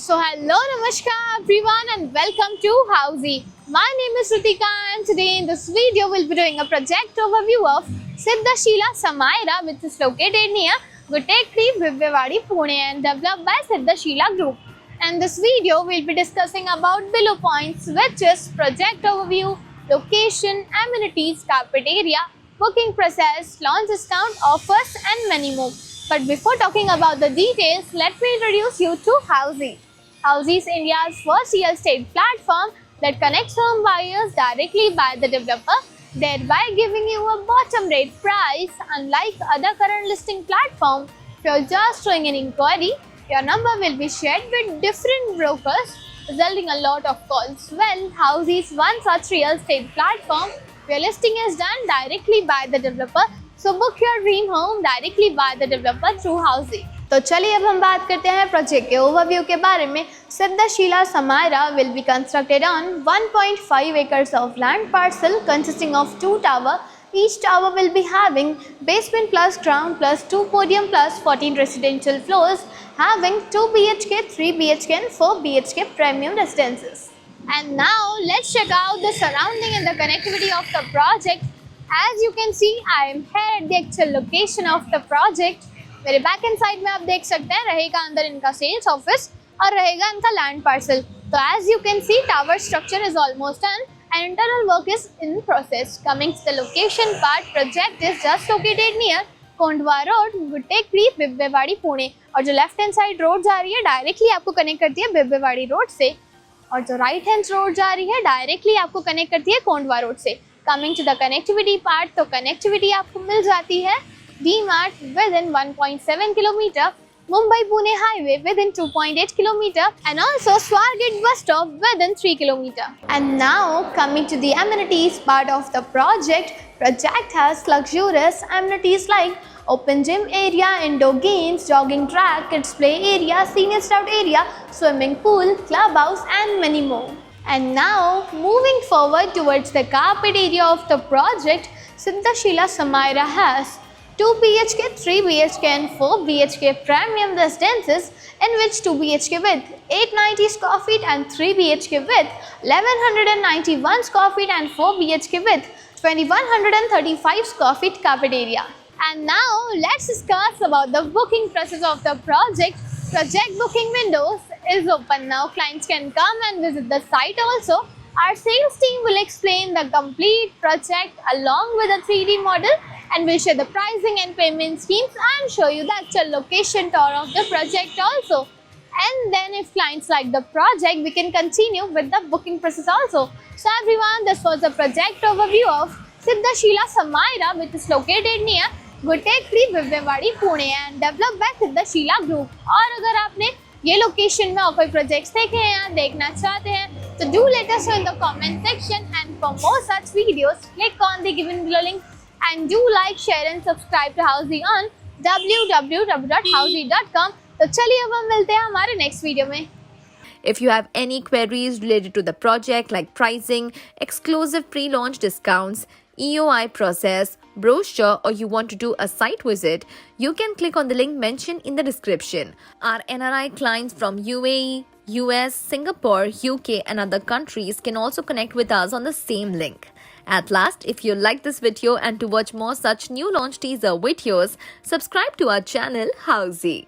Hello, Namaskar everyone and welcome to Housey. My name is Ritika and today in this video we'll be doing a project overview of Siddhashila Samaira, which is located near Gutekri, Vivewadi, Pune and developed by Siddhashila Group. And this video we'll be discussing about below points, which is project overview, location, amenities, carpet area, booking process, launch discount, offers and many more. But before talking about the details, let me introduce you to Housey. Housey is India's first real estate platform that connects home buyers directly by the developer, thereby giving you a bottom rate price. Unlike other current listing platforms, if you're just doing an inquiry, your number will be shared with different brokers, resulting a lot of calls. Well, Housey is one such real estate platform where listing is done directly by the developer. So book your dream home directly by the developer through Housey. तो चलिए अब हम बात करते हैं project के overview के बारे में। सिद्धशीला Samaira will be constructed on 1.5 acres of land parcel consisting of 2 towers. Each tower will be having basement plus ground plus 2 podium plus 14 residential floors, having 2 BHK, 3 BHK and 4 BHK premium residences. And now let's check out the surrounding and the connectivity of the project. As you can see, I am here at the actual location of the project. मेरे back and side में आप देख सकते हैं रहेगा अंदर इनका sales office और रहेगा इनका लैंड पार्सल. तो as you can see tower structure is almost done and internal work is in process. Coming to the location part, project is just located near Kondhwa road, Gultekdi, Bibwewadi, Pune. और जो लेफ्ट हैंड साइड रोड जा रही है directly आपको connect करती है बिब्बेवाड़ी road से, और जो राइट हैंड रोड जा रही है डायरेक्टली आपको कनेक्ट करती है कोंडवा रोड से. Coming to the connectivity part, तो कनेक्टिविटी आपको मिल जाती है DMart within 1.7 km, Mumbai-Pune highway within 2.8 km and also Swargate bus stop within 3 km. And now coming to the amenities part of the project has luxurious amenities like open gym area, indoor games, jogging track, kids play area, senior scout area, swimming pool, clubhouse and many more. And now moving forward towards the carpet area of the project, Siddhashila Samaira has 2 BHK, 3 BHK and 4 BHK premium residences, in which 2 BHK with 890 square feet and 3 BHK with 1191 square feet and 4 BHK with 2135 square feet carpet area. And now let's discuss about the booking process of the project. Project booking windows is open now. Clients can come and visit the site also. Our sales team will explain the complete project along with a 3D model, and we'll share the pricing and payment schemes and show you the actual location tour of the project also. And then if clients like the project, we can continue with the booking process also. So everyone, this was a project overview of Siddhashila Samaira, which is located near Gutekri, Vivewadi, Pune and developed by Siddhashila Group. और अगर आपने ये location में और कोई projects देखे हैं या देखना चाहते हैं तो do let us know in the comment section, and for more such videos click on the given below link. And do like, share and subscribe to Housey on www.housey.com. तो चलिए अब हम मिलते हैं हमारे नेक्स्ट वीडियो में. If you have any queries related to the project like pricing, exclusive pre-launch discounts, EOI process, brochure, or you want to do a site visit, you can click on the link mentioned in the description. Our NRI clients from UAE, US, Singapore, UK and other countries can also connect with us on the same link. At last, if you like this video and to watch more such new launch teaser videos, subscribe to our channel Housey.